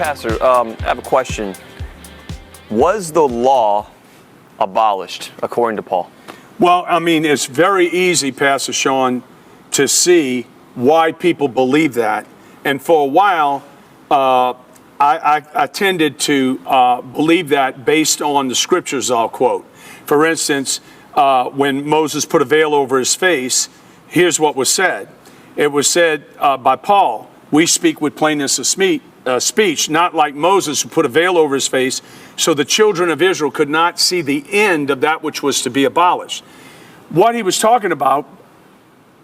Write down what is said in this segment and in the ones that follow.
Pastor, I have a question. Was the law abolished, according to Paul? Well, I mean, it's very easy, Pastor Sean, to see why people believe that. And for a while, I tended to believe that based on the scriptures I'll quote. For instance, when Moses put a veil over his face, here's what was said. It was said by Paul, we speak with plainness of speech, not like Moses who put a veil over his face, so the children of Israel could not see the end of that which was to be abolished. What he was talking about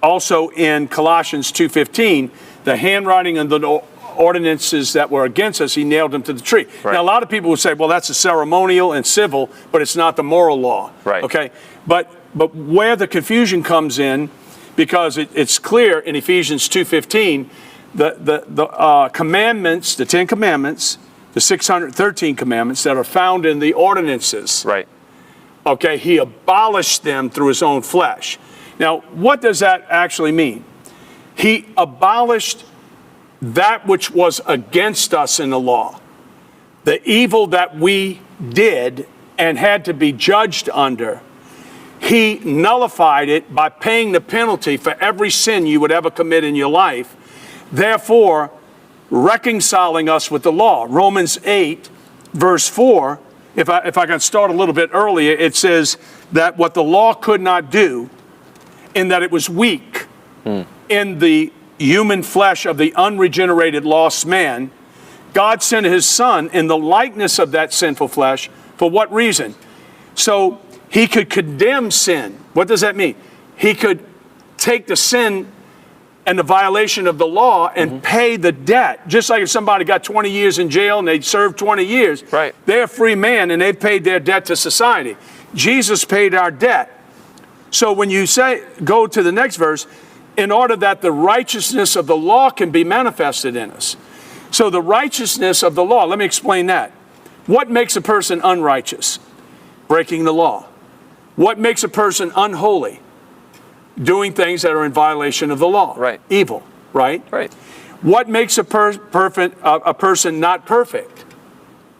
also in Colossians 2:15, the handwriting and the ordinances that were against us, he nailed them to the tree. Right. Now, a lot of people would say, well, that's a ceremonial and civil, but it's not the moral law. Right. Okay. But where the confusion comes in, because it's clear in Ephesians 2:15, the commandments, the 10 commandments, the 613 commandments that are found in the ordinances. Right. Okay, he abolished them through his own flesh. Now, what does that actually mean? He abolished that which was against us in the law, the evil that we did and had to be judged under. He nullified it by paying the penalty for every sin you would ever commit in your life, therefore reconciling us with the law. Romans 8, verse 4, if I can start a little bit earlier, it says that what the law could not do, in that it was weak in the human flesh of the unregenerated lost man, God sent his son in the likeness of that sinful flesh. For what reason? So he could condemn sin. What does that mean? He could take the sin and the violation of the law and pay the debt. Just like if somebody got 20 years in jail and they served 20 years, right. They're a free man and they paid their debt to society. Jesus paid our debt. So when you say, go to the next verse, in order that the righteousness of the law can be manifested in us. So the righteousness of the law, let me explain that. What makes a person unrighteous? Breaking the law. What makes a person unholy? Doing things that are in violation of the law. Right. Evil, right? Right. What makes a person not perfect?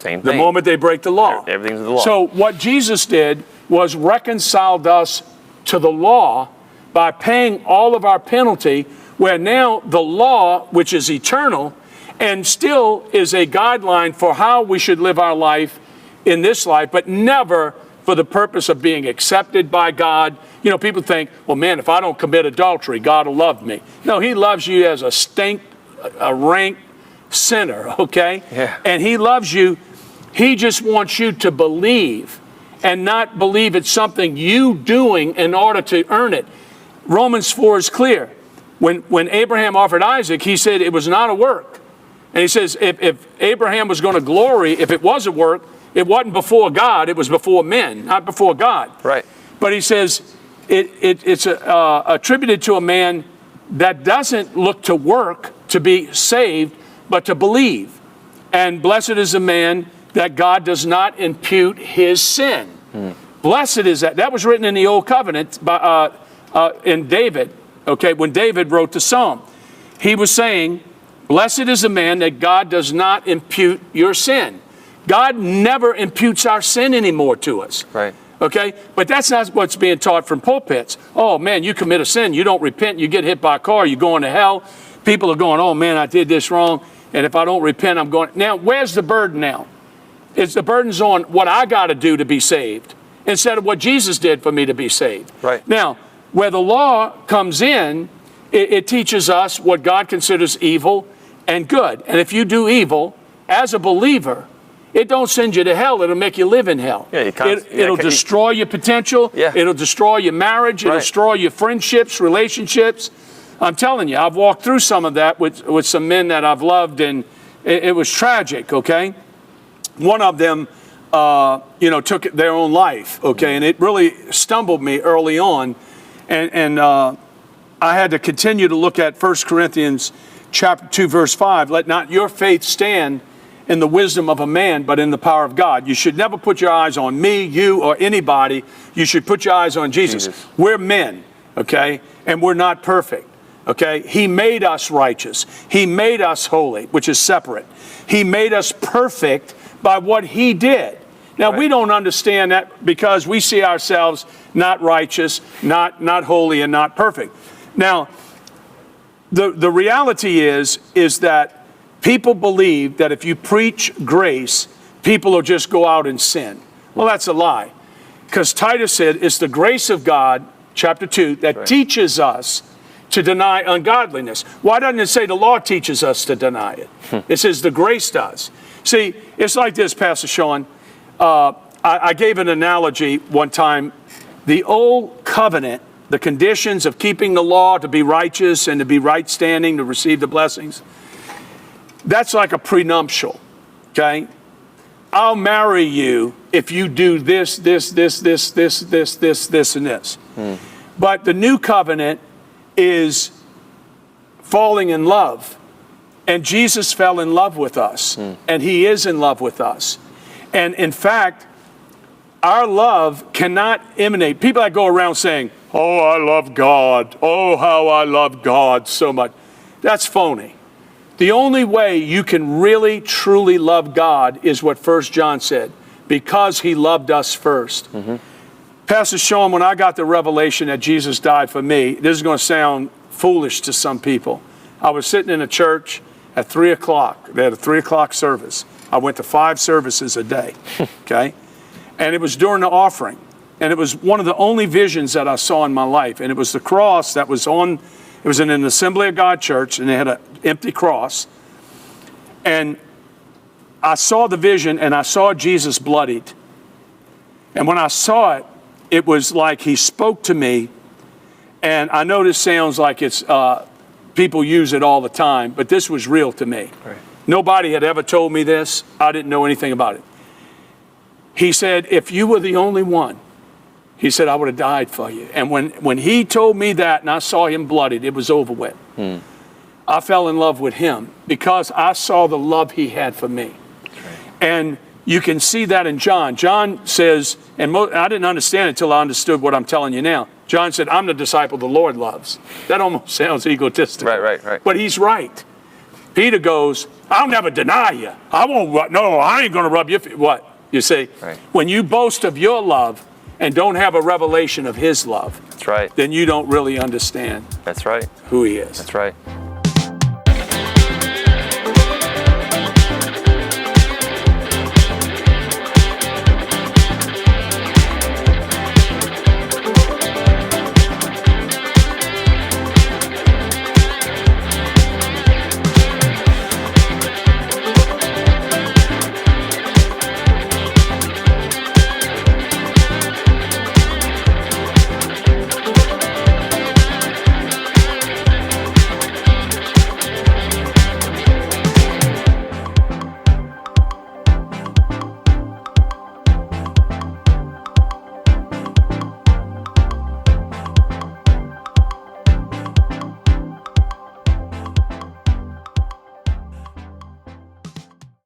Same thing. The moment they break the law. Everything's the law. So what Jesus did was reconciled us to the law by paying all of our penalty, where now the law, which is eternal and still is a guideline for how we should live our life in this life, but never for the purpose of being accepted by God. You know, people think, well, man, if I don't commit adultery, God will love me. No, he loves you as a rank sinner, okay? Yeah. And he loves you. He just wants you to believe and not believe it's something you doing in order to earn it. Romans 4 is clear. When Abraham offered Isaac, he said it was not a work. And he says if Abraham was going to glory, if it was a work, it wasn't before God, it was before men, not before God. Right. But he says it's attributed to a man that doesn't look to work to be saved, but to believe. And blessed is the man that God does not impute his sin. Blessed is that. That was written in the Old Covenant by, in David, okay, when David wrote the Psalm. He was saying, blessed is the man that God does not impute your sin. God never imputes our sin anymore to us. Right. Okay? But that's not what's being taught from pulpits. Oh, man, you commit a sin, you don't repent, you get hit by a car, you're going to hell. People are going, oh, man, I did this wrong, and if I don't repent, I'm going. Now, where's the burden now? The burden's on what I got to do to be saved instead of what Jesus did for me to be saved. Right. Now, where the law comes in, it teaches us what God considers evil and good. And if you do evil, as a believer, it don't send you to hell. It'll make you live in hell. Yeah, it'll destroy your potential. Yeah. It'll destroy your marriage. It'll destroy your friendships, relationships. I'm telling you, I've walked through some of that with some men that I've loved, and it was tragic, okay? One of them, took their own life, okay? And it really stumbled me early on. And I had to continue to look at 1 Corinthians chapter 2, verse 5. Let not your faith stand in the wisdom of a man, but in the power of God. You should never put your eyes on me, you, or anybody. You should put your eyes on Jesus. We're men, okay? And we're not perfect. Okay? He made us righteous. He made us holy, which is separate. He made us perfect by what he did. Now, we don't understand that because we see ourselves not righteous, not holy, and not perfect. Now, the reality is that people believe that if you preach grace, people will just go out and sin. Well, that's a lie. Because Titus said it's the grace of God, chapter 2, that teaches us to deny ungodliness. Why doesn't it say the law teaches us to deny it? It says the grace does. See, it's like this, Pastor Sean. I gave an analogy one time. The old covenant, the conditions of keeping the law to be righteous and to be right standing, to receive the blessings, that's like a prenuptial, okay? I'll marry you if you do this, and this. But the new covenant is falling in love. And Jesus fell in love with us. And he is in love with us. And in fact, our love cannot emanate. People that go around saying, oh, I love God. Oh, how I love God so much. That's phony. The only way you can really, truly love God is what 1 John said, because he loved us first. Pastor Sean, when I got the revelation that Jesus died for me, this is going to sound foolish to some people. I was sitting in a church at 3 o'clock. They had a 3 o'clock service. I went to 5 services a day, okay? And it was during the offering. And it was one of the only visions that I saw in my life. And it was the cross that was on, it was in an Assembly of God church, and they had an empty cross. And I saw the vision, and I saw Jesus bloodied. And when I saw it, it was like he spoke to me. And I know this sounds like it's, people use it all the time, but this was real to me. Right. Nobody had ever told me this. I didn't know anything about it. He said, if you were the only one, he said, I would have died for you. And when he told me that and I saw him bloodied, it was over with. I fell in love with him because I saw the love he had for me. Right. And you can see that in John. John says, and I didn't understand it until I understood what I'm telling you now. John said, I'm the disciple the Lord loves. That almost sounds egotistical. Right. But he's right. Peter goes, I'll never deny you. I ain't going to rub your feet. What? You see? Right. When you boast of your love and don't have a revelation of his love, that's right, then you don't really understand that's right, who he is. That's right.